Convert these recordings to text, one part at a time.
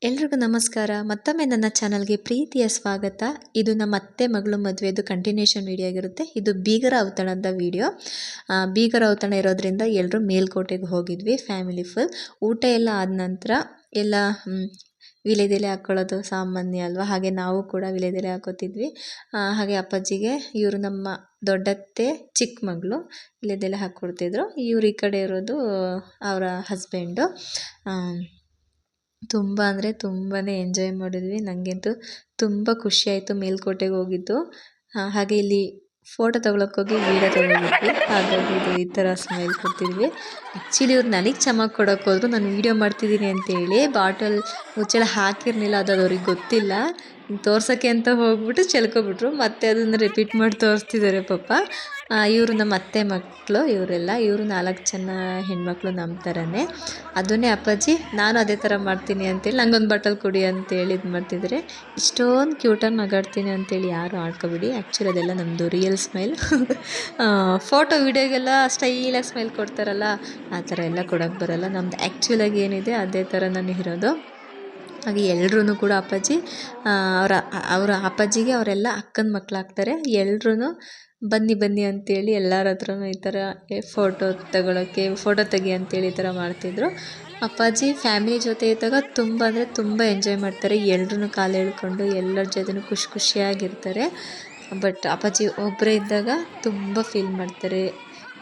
ಎಲ್ರಿಗೂ ನಮಸ್ಕಾರ. ಮತ್ತೊಮ್ಮೆ ನನ್ನ ಚಾನಲ್ಗೆ ಪ್ರೀತಿಯ ಸ್ವಾಗತ. ಇದು ನಮ್ಮ ಅತ್ತೆ ಮಗಳು ಮದುವೆದು ಕಂಟಿನ್ಯೂಷನ್ ವಿಡಿಯೋ ಆಗಿರುತ್ತೆ. ಇದು ಬೀಗರ ಔತಣದ ವಿಡಿಯೋ. ಬೀಗರ ಔತಣ ಇರೋದ್ರಿಂದ ಎಲ್ಲರೂ ಮೇಲ್ಕೋಟೆಗೆ ಹೋಗಿದ್ವಿ ಫ್ಯಾಮಿಲಿ ಫುಲ್. ಊಟ ಎಲ್ಲ ಆದ ನಂತರ ಎಲ್ಲ ವಿಳೆದೆಲೆ ಹಾಕ್ಕೊಳ್ಳೋದು ಸಾಮಾನ್ಯ ಅಲ್ವಾ, ಹಾಗೆ ನಾವು ಕೂಡ ವಿಳೆದೆಲೆ ಹಾಕೋತಿದ್ವಿ. ಹಾಗೆ ಅಪ್ಪಾಜಿಗೆ ಇವರು ನಮ್ಮ ದೊಡ್ಡತ್ತೆ ಚಿಕ್ಕ ಮಗಳು ವಿಳೆದೆಲೆ ಹಾಕ್ಕೊಡ್ತಿದ್ರು. ಇವ್ರು ಈ ಕಡೆ ಇರೋದು ಅವರ ಹಸ್ಬೆಂಡು. ತುಂಬ ಅಂದರೆ ತುಂಬಾ ಎಂಜಾಯ್ ಮಾಡಿದ್ವಿ. ನನಗಂತೂ ತುಂಬ ಖುಷಿಯಾಯಿತು ಮೇಲ್ಕೋಟೆಗೆ ಹೋಗಿದ್ದು. ಹಾಗೆ ಇಲ್ಲಿ ಫೋಟೋ ತೊಗೊಳಕ್ಕೋಗಿ ವೀಡಿಯೋ ತೊಗೊಂಡಿದ್ವಿ. ಹಾಗಾಗಿ ಇದು ಈ ಥರ ಸ್ಮೈಲ್ ಕೊಡ್ತಿದ್ವಿ. ಆ್ಯಕ್ಚುಲಿ ಇವ್ರು ನನಗೆ ಚಮಕ್ ಕೊಡೋಕೆ ಹೋದ್ರು, ನಾನು ವೀಡಿಯೋ ಮಾಡ್ತಿದ್ದೀನಿ ಅಂತೇಳಿ ಬಾಟಲ್ ಮುಚ್ಚಳ ಹಾಕಿರಲಿಲ್ಲ. ಅದು ಅವ್ರಿಗೆ ಗೊತ್ತಿಲ್ಲ. ತೋರ್ಸೋಕ್ಕೆ ಅಂತ ಹೋಗ್ಬಿಟ್ಟು ಚೆಲ್ಕೊಬಿಟ್ರು. ಮತ್ತೆ ಅದನ್ನು ರಿಪೀಟ್ ಮಾಡಿ ತೋರಿಸ್ತಿದ್ದಾರೆ ಪಾಪ. ಇವರು ನಮ್ಮ ಅತ್ತೆ ಮಕ್ಕಳು. ಇವರು 4 ಜನ ಹೆಣ್ಮಕ್ಳು ನಮ್ಮ ಥರನೇ. ಅದನ್ನೇ ಅಪ್ಪಾಜಿ ನಾನು ಅದೇ ಥರ ಮಾಡ್ತೀನಿ ಅಂತೇಳಿ ನಂಗೊಂದು ಬಾಟಲ್ ಕೊಡಿ ಅಂತೇಳಿ ಇದು ಮಾಡ್ತಿದ್ದಾರೆ. ಇಷ್ಟೊಂದು ಕ್ಯೂಟಾಗಿ ನಗಾಡ್ತೀನಿ ಅಂತೇಳಿ ಯಾರು ಆಡ್ಕೊಬಿಡಿ. ಆ್ಯಕ್ಚುಲಿ ಅದೆಲ್ಲ ನಮ್ಮದು ರಿಯಲ್ ಸ್ಮೈಲ್. ಫೋಟೋ ವೀಡಿಯೋಗೆಲ್ಲ ಸ್ಟೈಲಾಗಿ ಸ್ಮೈಲ್ ಕೊಡ್ತಾರಲ್ಲ, ಆ ಥರ ಎಲ್ಲ ಕೊಡೋಕ್ಕೆ ಬರೋಲ್ಲ. ನಮ್ದು ಆ್ಯಕ್ಚುಲಾಗಿ ಏನಿದೆ ಅದೇ ಥರ ನಾನು ಇರೋದು. ಹಾಗೆ ಎಲ್ಲರೂ ಕೂಡ ಅಪ್ಪಾಜಿ ಅವರ ಅಪ್ಪಾಜಿಗೆ ಅವರೆಲ್ಲ ಅಕ್ಕನ ಮಕ್ಕಳಾಗ್ತಾರೆ. ಎಲ್ಲರೂ ಬನ್ನಿ ಅಂತೇಳಿ ಎಲ್ಲರ ಹತ್ರನೂ ಈ ಥರ ಫೋಟೋ ತೆಗಿ ಅಂತೇಳಿ ಈ ಥರ ಮಾಡ್ತಿದ್ರು. ಅಪ್ಪಾಜಿ ಫ್ಯಾಮಿಲಿ ಜೊತೆ ಇದ್ದಾಗ ತುಂಬ ಅಂದರೆ ತುಂಬ ಎಂಜಾಯ್ ಮಾಡ್ತಾರೆ. ಎಲ್ಲರೂ ಕಾಲು ಎಳ್ಕೊಂಡು ಎಲ್ಲರ ಜೊತೆನೂ ಖುಷಿಯಾಗಿರ್ತಾರೆ. ಬಟ್ ಅಪ್ಪಾಜಿ ಒಬ್ಬರೇ ಇದ್ದಾಗ ತುಂಬ ಫೀಲ್ ಮಾಡ್ತಾರೆ.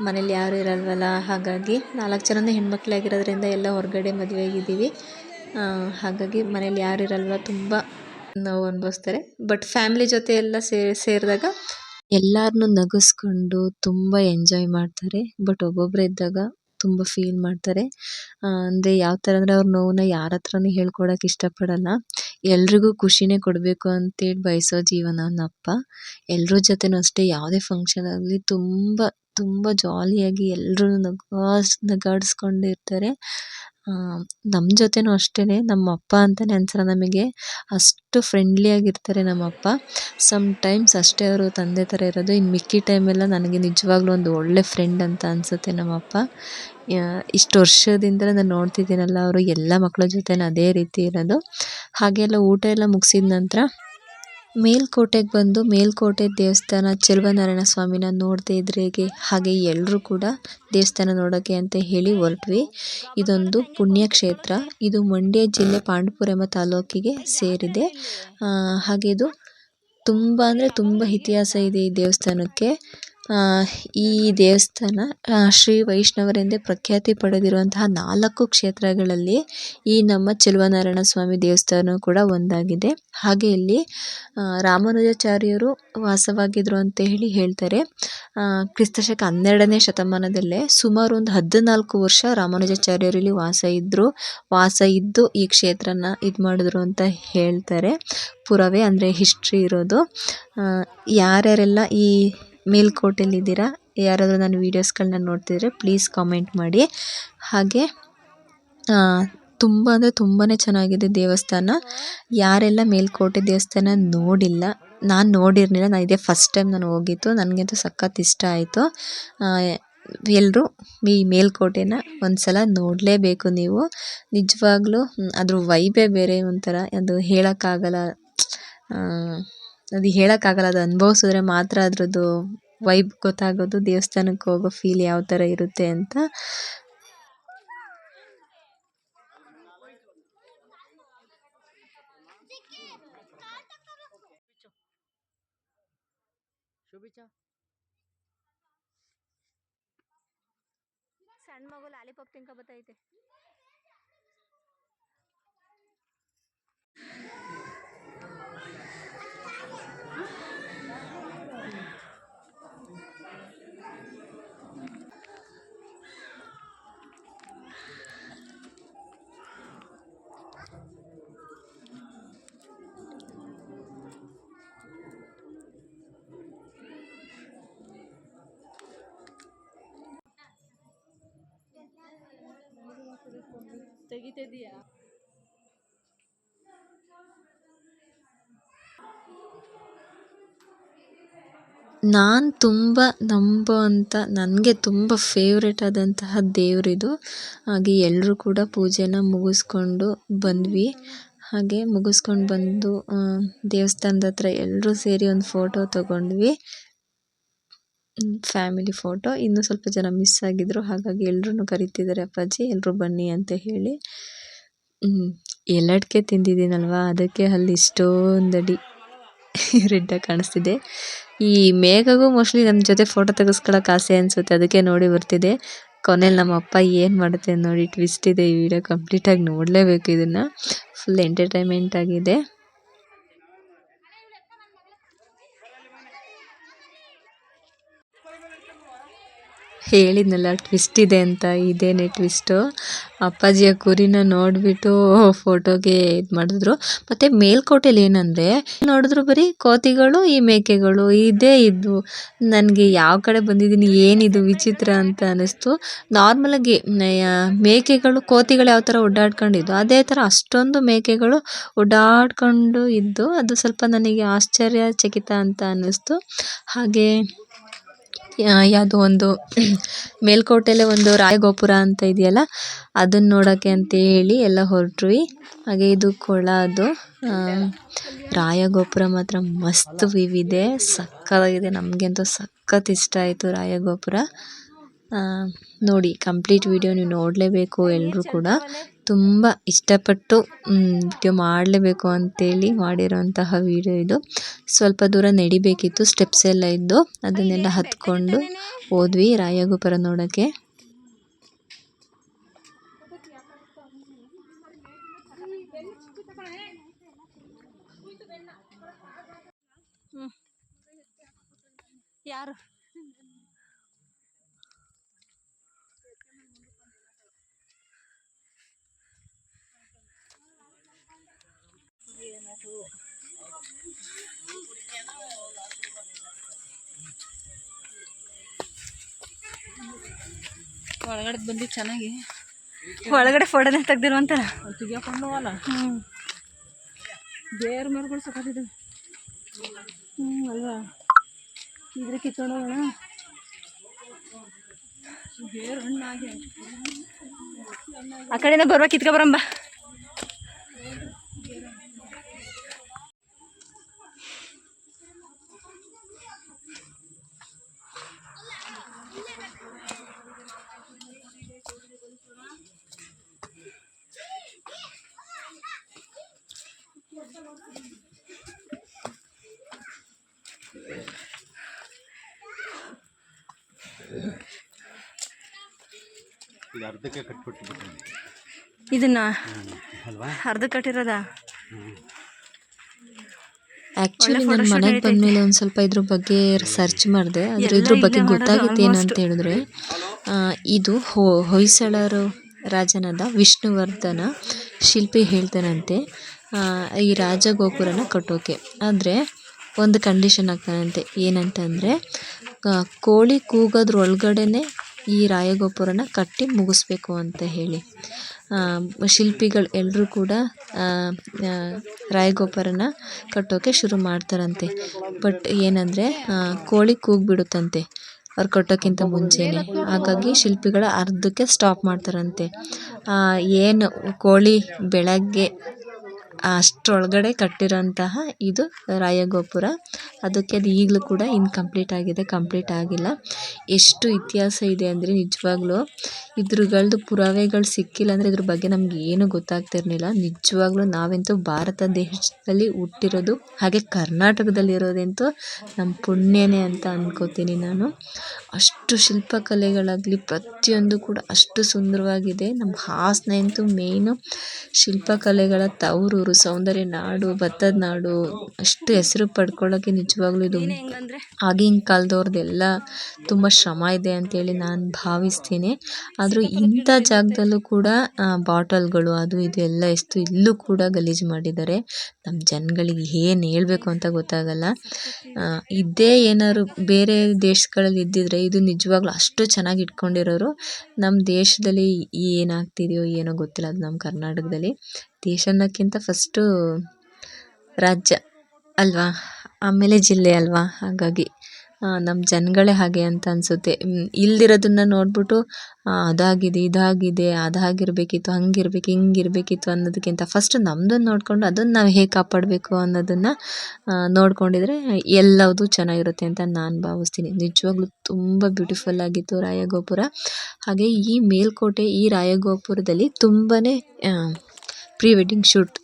ಮನೇಲಿ ಯಾರೂ ಇರಲ್ವಲ್ಲ, ಹಾಗಾಗಿ 4 ಜನನೂ ಹೆಣ್ಮಕ್ಳಾಗಿರೋದ್ರಿಂದ ಎಲ್ಲ ಹೊರಗಡೆ ಮದುವೆಯಾಗಿದ್ದೀವಿ. ಹಾಗಾಗಿ ಮನೇಲಿ ಯಾರು ಇರಲ್ವ, ತುಂಬ ನೋವು ಅನುಭವಿಸ್ತಾರೆ. ಬಟ್ ಫ್ಯಾಮಿಲಿ ಜೊತೆ ಎಲ್ಲ ಸೇರಿದಾಗ ಎಲ್ಲರನ್ನೂ ನಗಿಸ್ಕೊಂಡು ತುಂಬ ಎಂಜಾಯ್ ಮಾಡ್ತಾರೆ. ಬಟ್ ಒಬ್ಬೊಬ್ಬರೇ ಇದ್ದಾಗ ತುಂಬ ಫೀಲ್ ಮಾಡ್ತಾರೆ. ಅಂದರೆ ಯಾವ ಥರ ಅಂದರೆ ಅವ್ರ ನೋವನ್ನ ಯಾರ ಹತ್ರನೂ ಹೇಳ್ಕೊಳಕ್ಕೆ ಇಷ್ಟಪಡಲ್ಲ. ಎಲ್ರಿಗೂ ಖುಷಿನೇ ಕೊಡಬೇಕು ಅಂತೇಳಿ ಬಯಸೋ ಜೀವ ನನ್ನ ಅಪ್ಪ. ಎಲ್ಲರ ಜೊತೆನೂ ಅಷ್ಟೇ, ಯಾವುದೇ ಫಂಕ್ಷನ್ ಆಗಲಿ ತುಂಬ ಜಾಲಿಯಾಗಿ ಎಲ್ಲರೂ ನಗಾಡಿಸ್ಕೊಂಡಿರ್ತಾರೆ. ನಮ್ಮ ಜೊತೆನೂ ಅಷ್ಟೇ. ನಮ್ಮ ಅಪ್ಪ ಅಂತಲೇ ಅನ್ಸಲ್ಲ ನಮಗೆ, ಅಷ್ಟು ಫ್ರೆಂಡ್ಲಿಯಾಗಿರ್ತಾರೆ ನಮ್ಮ ಅಪ್ಪ. ಟೈಮ್ಸ್ ಅಷ್ಟೇ ಅವರು ತಂದೆ ಥರ ಇರೋದು. ಇನ್ನು ಮಿಕ್ಕಿ ಟೈಮೆಲ್ಲ ನನಗೆ ನಿಜವಾಗ್ಲೂ ಒಂದು ಒಳ್ಳೆ ಫ್ರೆಂಡ್ ಅಂತ ಅನಿಸುತ್ತೆ ನಮ್ಮ ಅಪ್ಪ. ಇಷ್ಟು ವರ್ಷದಿಂದಲೇ ನಾನು ನೋಡ್ತಿದ್ದೀನಲ್ಲ, ಅವರು ಎಲ್ಲ ಮಕ್ಕಳ ಜೊತೆನೂ ಅದೇ ರೀತಿ ಇರೋದು. ಹಾಗೆಲ್ಲ ಊಟ ಎಲ್ಲ ಮುಗಿಸಿದ ನಂತರ ಮೇಲ್ಕೋಟೆಗೆ ಬಂದು ಮೇಲ್ಕೋಟೆ ದೇವಸ್ಥಾನ ಚೆಲುವನಾರಾಯಣ ಸ್ವಾಮಿನ ನೋಡದೇ ಇದ್ರೆ ಹೇಗೆ, ಹಾಗೆ ಎಲ್ಲರೂ ಕೂಡ ದೇವಸ್ಥಾನ ನೋಡೋಕ್ಕೆ ಅಂತ ಹೇಳಿ ಹೊರಟ್ವಿ. ಇದೊಂದು ಪುಣ್ಯಕ್ಷೇತ್ರ. ಇದು ಮಂಡ್ಯ ಜಿಲ್ಲೆ ಪಾಂಡವಪುರ ಎಂಬ ತಾಲೂಕಿಗೆ ಸೇರಿದೆ. ಹಾಗೆ ಇದು ತುಂಬ ಅಂದರೆ ತುಂಬ ಇತಿಹಾಸ ಇದೆ ಈ ದೇವಸ್ಥಾನಕ್ಕೆ. ಈ ದೇವಸ್ಥಾನ ಶ್ರೀ ವೈಷ್ಣವರೆಂದೇ ಪ್ರಖ್ಯಾತಿ ಪಡೆದಿರುವಂತಹ 4 ಕ್ಷೇತ್ರಗಳಲ್ಲಿ ಈ ನಮ್ಮ ಚೆಲುವನಾರಾಯಣ ಸ್ವಾಮಿ ದೇವಸ್ಥಾನ ಕೂಡ ಒಂದಾಗಿದೆ. ಹಾಗೆ ಇಲ್ಲಿ ರಾಮಾನುಜಾಚಾರ್ಯರು ವಾಸವಾಗಿದ್ರು ಅಂತ ಹೇಳ್ತಾರೆ. ಕ್ರಿಸ್ತಶಕ 12ನೇ ಶತಮಾನದಲ್ಲೇ ಸುಮಾರು ಒಂದು 14 ವರ್ಷ ರಾಮಾನುಜಾಚಾರ್ಯರು ಇಲ್ಲಿ ವಾಸ ಇದ್ದು ಈ ಕ್ಷೇತ್ರನ ಇದು ಮಾಡಿದ್ರು ಅಂತ ಹೇಳ್ತಾರೆ. ಪುರಾವೆ ಅಂದರೆ ಹಿಸ್ಟ್ರಿ ಇರೋದು. ಯಾರ್ಯಾರೆಲ್ಲ ಈ ಮೇಲ್ಕೋಟೆಯಲ್ಲಿದ್ದೀರಾ, ಯಾರಾದರೂ ನನ್ನ ವೀಡಿಯೋಸ್ಗಳನ್ನ ನೋಡ್ತಿದ್ರೆ ಪ್ಲೀಸ್ ಕಾಮೆಂಟ್ ಮಾಡಿ. ಹಾಗೆ ತುಂಬ ಅಂದರೆ ತುಂಬಾ ಚೆನ್ನಾಗಿದೆ ದೇವಸ್ಥಾನ. ಯಾರೆಲ್ಲ ಮೇಲ್ಕೋಟೆ ದೇವಸ್ಥಾನ ನೋಡಿಲ್ಲ, ನಾನು ನೋಡಿರಲಿಲ್ಲ, ನಾನು ಇದೇ ಫಸ್ಟ್ ಟೈಮ್ ನಾನು ಹೋಗಿದ್ದು. ನನಗಂತೂ ಸಖತ್ ಇಷ್ಟ ಆಯಿತು. ಎಲ್ಲರೂ ಈ ಮೇಲ್ಕೋಟೆನ ಒಂದ್ಸಲ ನೋಡಲೇಬೇಕು ನೀವು. ನಿಜವಾಗ್ಲೂ ಅದ್ರ ವೈಬೇ ಬೇರೆ ಒಂಥರ. ಅದು ಹೇಳೋಕ್ಕಾಗಲ್ಲ, ಅದು ಅನುಭವಿಸಿದ್ರೆ ಮಾತ್ರ ಅದ್ರದ್ದು ವೈಬ್ ಗೊತ್ತಾಗೋದು. ದೇವಸ್ಥಾನಕ್ಕೆ ಹೋಗೋ ಫೀಲ್ ಯಾವ ಥರ ಇರುತ್ತೆ ಅಂತ. ಸಣ್ಣ ಮಗು ಲಾಲಿಪಾಪ್ ತಿನ್ಕ ಬತ್ತೈತೆ. ತೆಗಿತಿದೀಯಾ? ನಾನು ತುಂಬ ನಂಬುವಂಥ, ನನಗೆ ತುಂಬ ಫೇವ್ರೇಟ್ ಆದಂತಹ ದೇವರಿದು. ಹಾಗೆ ಎಲ್ಲರೂ ಕೂಡ ಪೂಜೆನ ಮುಗಿಸ್ಕೊಂಡು ಬಂದ್ವಿ. ಹಾಗೆ ಮುಗಿಸ್ಕೊಂಡು ಬಂದು ದೇವಸ್ಥಾನದ ಹತ್ರ ಎಲ್ಲರೂ ಸೇರಿ ಒಂದು ಫೋಟೋ ತಗೊಂಡ್ವಿ. Family photo. ಇನ್ನೂ ಸ್ವಲ್ಪ ಜನ ಮಿಸ್ ಆಗಿದ್ರು, ಹಾಗಾಗಿ ಎಲ್ರೂ ಕರಿತಿದ್ದಾರೆ ಅಪ್ಪಾಜಿ ಎಲ್ಲರೂ ಬನ್ನಿ ಅಂತ ಹೇಳಿ. ಎಲ್ಲಡ್ಕೆ ತಿಂದಿದ್ದೀನಲ್ವಾ, ಅದಕ್ಕೆ ಅಲ್ಲಿ ಇಷ್ಟೊಂದಡಿ ರೆಡ್ಡಾಗಿ ಕಾಣಿಸ್ತಿದೆ. ಈ ಮೇಘಗೂ ಮೋಸ್ಟ್ಲಿ ನಮ್ಮ ಜೊತೆ ಫೋಟೋ ತೆಗೆಸ್ಕೊಳಕ್ಕೆ ಆಸೆ ಅನಿಸುತ್ತೆ, ಅದಕ್ಕೆ ನೋಡಿ ಬರ್ತಿದೆ. ಕೊನೆಯಲ್ಲಿ ನಮ್ಮ ಅಪ್ಪ ಏನು ಮಾಡುತ್ತೆ ನೋಡಿ, ಟ್ವಿಸ್ಟ್ ಇದೆ. ಈ ವಿಡಿಯೋ ಕಂಪ್ಲೀಟಾಗಿ ನೋಡಲೇಬೇಕು, ಇದನ್ನು ಫುಲ್ ಎಂಟರ್ಟೈನ್ಮೆಂಟ್ ಆಗಿದೆ. ಹೇಳಿದ್ನಲ್ಲ ಟ್ವಿಸ್ಟ್ ಇದೆ ಅಂತ, ಇದೇನೆ ಟ್ವಿಸ್ಟು. ಅಪ್ಪಾಜಿಯ ಕುರಿನ ನೋಡಿಬಿಟ್ಟು ಫೋಟೋಗೆ ಇದು ಮಾಡಿದ್ರು. ಮತ್ತು ಮೇಲ್ಕೋಟೆಲಿ ಏನಂದರೆ ನೋಡಿದ್ರು ಬರೀ ಕೋತಿಗಳು, ಈ ಮೇಕೆಗಳು ಇದೇ ಇದ್ವು. ನನಗೆ ಯಾವ ಕಡೆ ಬಂದಿದ್ದೀನಿ, ಏನಿದು ವಿಚಿತ್ರ ಅಂತ ಅನ್ನಿಸ್ತು. ನಾರ್ಮಲಾಗಿ ಮೇಕೆಗಳು, ಕೋತಿಗಳು ಯಾವ ಥರ ಓಡಾಡ್ಕೊಂಡಿದ್ದು ಅದೇ ಥರ ಅಷ್ಟೊಂದು ಮೇಕೆಗಳು ಓಡಾಡ್ಕೊಂಡು ಇದ್ದು, ಅದು ಸ್ವಲ್ಪ ನನಗೆ ಆಶ್ಚರ್ಯಚಕಿತ ಅಂತ ಅನ್ನಿಸ್ತು. ಹಾಗೆ ಯಾವುದೋ ಒಂದು ಮೇಲ್ಕೋಟೆಯಲ್ಲೇ ಒಂದು ರಾಯಗೋಪುರ ಅಂತ ಇದೆಯಲ್ಲ, ಅದನ್ನು ನೋಡೋಕ್ಕೆ ಅಂತ ಹೇಳಿ ಎಲ್ಲ ಹೊರಟ್ವಿ. ಹಾಗೆ ಇದು ಕೊಳ, ಅದು ರಾಯಗೋಪುರ ಮಾತ್ರ ಮಸ್ತ್ ವ್ಯೂ ಇದೆ, ಸಕ್ಕತ್ತಾಗಿದೆ. ನಮಗಂತೂ ಸಖತ್ ಇಷ್ಟ ಆಯಿತು ರಾಯಗೋಪುರ. ನೋಡಿ ಕಂಪ್ಲೀಟ್ ವಿಡಿಯೋ ನೀವು ನೋಡಲೇಬೇಕು. ಎಲ್ಲರೂ ಕೂಡ ತುಂಬ ಇಷ್ಟಪಟ್ಟು ವಿಡಿಯೋ ಮಾಡಲೇಬೇಕು ಅಂತೇಳಿ ಮಾಡಿರೋಂತಹ ವಿಡಿಯೋ ಇದು. ಸ್ವಲ್ಪ ದೂರ ನಡಿಬೇಕಿತ್ತು, ಸ್ಟೆಪ್ಸ್ ಎಲ್ಲ ಇದ್ದು ಅದನ್ನೆಲ್ಲ ಹತ್ಕೊಂಡು ಹೋದ್ವಿ ರಾಯಗೋಪುರ ನೋಡೋಕ್ಕೆ. ಯಾರು ಒಳಗಡೆ ಬಂದು ಚೆನ್ನಾಗಿ ಒಳಗಡೆ ಫೋಟೋನೇ ತೆಗ್ದಿರುವಂತ ತೆಗಿಯೋಕೊಂಡವಲ್ಲ. ಬೇರೆ ಮರಗಳು ಸಕಾತಿದ್ದಾವೆ ಅಲ್ವಾ, ಇದ್ರೆ ಕಿತ್ಕೊಂಡೋಗೋಣ. ಬೇರೆ ಹಣ್ಣಾಗಿ ಆ ಕಡೆಯಿಂದ ಬರುವ ಕಿತ್ಕೊಬರಂಬ. ಇದನ್ನ ಅರ್ಧ ಕಟ್ಟಿರೋದ. ಆ್ಯಕ್ಚುಲಿ ನಾನು ಮನೆಗೆ ಬಂದಮೇಲೆ ಒಂದು ಸ್ವಲ್ಪ ಇದ್ರ ಬಗ್ಗೆ ಸರ್ಚ್ ಮಾಡಿದೆ. ಆದರೆ ಇದ್ರ ಬಗ್ಗೆ ಗೊತ್ತಾಗಿತ್ತು ಏನಂತ ಹೇಳಿದ್ರೆ, ಇದು ಹೊಯ್ಸಳರು ರಾಜನಾದ ವಿಷ್ಣುವರ್ಧನ ಶಿಲ್ಪಿ ಹೇಳ್ತಾನಂತೆ ಈ ರಾಜಗೋಪುರನ ಕಟ್ಟೋಕೆ. ಆದರೆ ಒಂದು ಕಂಡೀಷನ್ ಆಗ್ತಾನಂತೆ, ಏನಂತಂದರೆ ಕೋಳಿ ಕೂಗೋದ್ರೊಳಗಡೆ ಈ ರಾಯಗೋಪುರನ ಕಟ್ಟಿ ಮುಗಿಸ್ಬೇಕು ಅಂತ ಹೇಳಿ. ಶಿಲ್ಪಿಗಳು ಎಲ್ಲರೂ ಕೂಡ ರಾಯಗೋಪುರನ ಕಟ್ಟೋಕೆ ಶುರು ಮಾಡ್ತಾರಂತೆ. ಬಟ್ ಏನಂದರೆ ಕೋಳಿ ಕೂಗ್ಬಿಡುತ್ತಂತೆ ಅವ್ರು ಕಟ್ಟೋಕ್ಕಿಂತ ಮುಂಚೆನೇ, ಹಾಗಾಗಿ ಶಿಲ್ಪಿಗಳು ಅರ್ಧಕ್ಕೆ ಸ್ಟಾಪ್ ಮಾಡ್ತಾರಂತೆ. ಏನು ಕೋಳಿ ಬೆಳಗ್ಗೆ ಅಷ್ಟರೊಳಗಡೆ ಕಟ್ಟಿರೋಂತಹ ಇದು ರಾಯಗೋಪುರ. ಅದಕ್ಕೆ ಅದು ಈಗಲೂ ಕೂಡ ಇನ್ಕಂಪ್ಲೀಟ್ ಆಗಿದೆ, ಕಂಪ್ಲೀಟ್ ಆಗಿಲ್ಲ. ಎಷ್ಟು ಇತಿಹಾಸ ಇದೆ ಅಂದರೆ ನಿಜವಾಗ್ಲೂ ಇದ್ರಗಳದ್ದು ಪುರಾವೆಗಳು ಸಿಕ್ಕಿಲ್ಲ ಅಂದರೆ ಇದ್ರ ಬಗ್ಗೆ ನಮ್ಗೆ ಏನೂ ಗೊತ್ತಾಗ್ತಿರ್ಲಿಲ್ಲ. ನಿಜವಾಗ್ಲೂ ನಾವಂತೂ ಭಾರತ ದೇಶದಲ್ಲಿ ಹುಟ್ಟಿರೋದು, ಹಾಗೆ ಕರ್ನಾಟಕದಲ್ಲಿರೋದಂತೂ ನಮ್ಮ ಪುಣ್ಯನೇ ಅಂತ ಅಂದ್ಕೋತೀನಿ ನಾನು. ಅಷ್ಟು ಶಿಲ್ಪಕಲೆಗಳಾಗಲಿ ಪ್ರತಿಯೊಂದು ಕೂಡ ಅಷ್ಟು ಸುಂದರವಾಗಿದೆ. ನಮ್ಮ ಹಾಸನ ಅಂತೂ ಮೇಯ್ನು ಶಿಲ್ಪಕಲೆಗಳ ತವರೂರು, ಸೌಂದರ್ಯ ನಾಡು, ಭತ್ತದ ನಾಡು. ಅಷ್ಟು ಹೆಸರು ಪಡ್ಕೊಳ್ಳೋಕ್ಕೆ ನಿಜವಾಗ್ಲೂ ಇದು ಆಗಿನ ಕಾಲದವ್ರದ್ದೆಲ್ಲ ತುಂಬ ಶ್ರಮ ಇದೆ ಅಂತೇಳಿ ನಾನು ಭಾವಿಸ್ತೀನಿ. ಆದರೂ ಇಂಥ ಜಾಗದಲ್ಲೂ ಕೂಡ ಬಾಟಲ್ಗಳು ಅದು ಇದು ಎಲ್ಲ ಎಸ್ತು ಇಲ್ಲೂ ಕೂಡ ಗಲೀಜು ಮಾಡಿದ್ದಾರೆ. ನಮ್ಮ ಜನಗಳಿಗೆ ಏನು ಹೇಳಬೇಕು ಅಂತ ಗೊತ್ತಾಗಲ್ಲ. ಇದೇ ಏನಾದ್ರು ಬೇರೆ ದೇಶಗಳಲ್ಲಿ ಇದ್ದಿದ್ರೆ ಇದು ನಿಜವಾಗ್ಲೂ ಅಷ್ಟು ಚೆನ್ನಾಗಿ ಇಟ್ಕೊಂಡಿರೋರು. ನಮ್ಮ ದೇಶದಲ್ಲಿ ಏನಾಗ್ತಿದೆಯೋ ಏನೋ ಗೊತ್ತಿಲ್ಲ, ಅದು ನಮ್ಮ ಕರ್ನಾಟಕದಲ್ಲಿ ದೇಶ ಅನ್ನೋಕ್ಕಿಂತ ಫಸ್ಟು ರಾಜ್ಯ ಅಲ್ವಾ, ಆಮೇಲೆ ಜಿಲ್ಲೆ ಅಲ್ವಾ, ಹಾಗಾಗಿ ನಮ್ಮ ಜನಗಳೇ ಹಾಗೆ ಅಂತ ಅನಿಸುತ್ತೆ. ಇಲ್ದಿರೋದನ್ನ ನೋಡ್ಬಿಟ್ಟು ಅದಾಗಿದೆ ಇದಾಗಿದೆ ಅದಾಗಿರಬೇಕಿತ್ತು ಹಂಗಿರ್ಬೇಕು ಹಿಂಗಿರಬೇಕಿತ್ತು ಅನ್ನೋದಕ್ಕಿಂತ ಫಸ್ಟ್ ನಮ್ಮದನ್ನು ನೋಡಿಕೊಂಡು ಅದನ್ನು ನಾವು ಹೇಗೆ ಕಾಪಾಡಬೇಕು ಅನ್ನೋದನ್ನು ನೋಡ್ಕೊಂಡಿದ್ರೆ ಎಲ್ಲವೂ ಚೆನ್ನಾಗಿರುತ್ತೆ ಅಂತ ನಾನು ಭಾವಿಸ್ತೀನಿ. ನಿಜವಾಗ್ಲೂ ತುಂಬ ಬ್ಯೂಟಿಫುಲ್ ಆಗಿತ್ತು ರಾಯಗೋಪುರ. ಹಾಗೆ ಈ ಮೇಲ್ಕೋಟೆ ಈ ರಾಯಗೋಪುರದಲ್ಲಿ ತುಂಬಾ ಪ್ರೀ ವೆಡ್ಡಿಂಗ್ ಶೂಟ್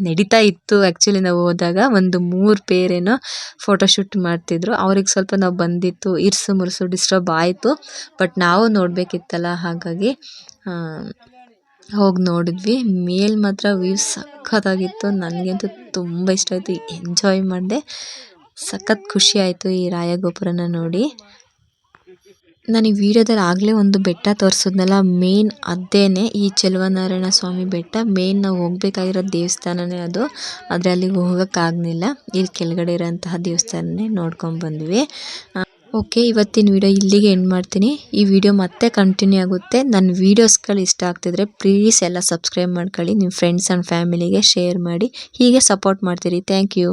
ನಡೀತಾ ಇತ್ತು. ಆ್ಯಕ್ಚುಲಿ ನಾವು ಹೋದಾಗ ಒಂದು 3 ಪೇರೇನೋ ಫೋಟೋಶೂಟ್ ಮಾಡ್ತಿದ್ರು. ಅವ್ರಿಗೆ ಸ್ವಲ್ಪ ನಾವು ಬಂದಿತ್ತು ಇರ್ಸು ಮುರ್ಸು ಡಿಸ್ಟರ್ಬ್ ಆಯಿತು. ಬಟ್ ನಾವು ನೋಡಬೇಕಿತ್ತಲ್ಲ, ಹಾಗಾಗಿ ಹೋಗಿ ನೋಡಿದ್ವಿ. ಮಾತ್ರ ವ್ಯೂ ಸಖತ್ತಾಗಿತ್ತು. ನನಗಂತೂ ತುಂಬ ಇಷ್ಟ ಆಯಿತು, ಎಂಜಾಯ್ ಮಾಡಿದೆ. ಸಖತ್ ಖುಷಿ ಆಯಿತು ಈ ರಾಯಗೋಪುರನ ನೋಡಿ. ನಾನು ಈ ವಿಡಿಯೋದಲ್ಲಿ ಆಗಲೇ ಒಂದು ಬೆಟ್ಟ ತೋರಿಸಿದ್ನಲ್ಲ, ಮೇನ್ ಅದೇನೆ ಈ ಚೆಲುವನಾರಾಯಣ ಸ್ವಾಮಿ ಬೆಟ್ಟ. ಮೇನ್ ನಾವು ಹೋಗ್ಬೇಕಾಗಿರೋ ದೇವಸ್ಥಾನನೇ ಅದು, ಆದರೆ ಅಲ್ಲಿಗೆ ಹೋಗೋಕ್ಕಾಗಲಿಲ್ಲ. ಇಲ್ಲಿ ಕೆಳಗಡೆ ಇರೋಂತಹ ದೇವಸ್ಥಾನನೇ ನೋಡ್ಕೊಂಡು ಬಂದ್ವಿ. ಓಕೆ, ಇವತ್ತಿನ ವಿಡಿಯೋ ಇಲ್ಲಿಗೆ ಎಂಡ್ ಮಾಡ್ತೀನಿ. ಈ ವಿಡಿಯೋ ಮತ್ತೆ ಕಂಟಿನ್ಯೂ ಆಗುತ್ತೆ. ನನ್ನ ವೀಡಿಯೋಸ್ಗಳು ಇಷ್ಟ ಆಗ್ತಿದ್ರೆ ಪ್ಲೀಸ್ ಎಲ್ಲ ಸಬ್ಸ್ಕ್ರೈಬ್ ಮಾಡ್ಕೊಳ್ಳಿ. ನಿಮ್ಮ ಫ್ರೆಂಡ್ಸ್ ಆ್ಯಂಡ್ ಫ್ಯಾಮಿಲಿಗೆ ಶೇರ್ ಮಾಡಿ. ಹೀಗೆ ಸಪೋರ್ಟ್ ಮಾಡ್ತೀರಿ. Thank you.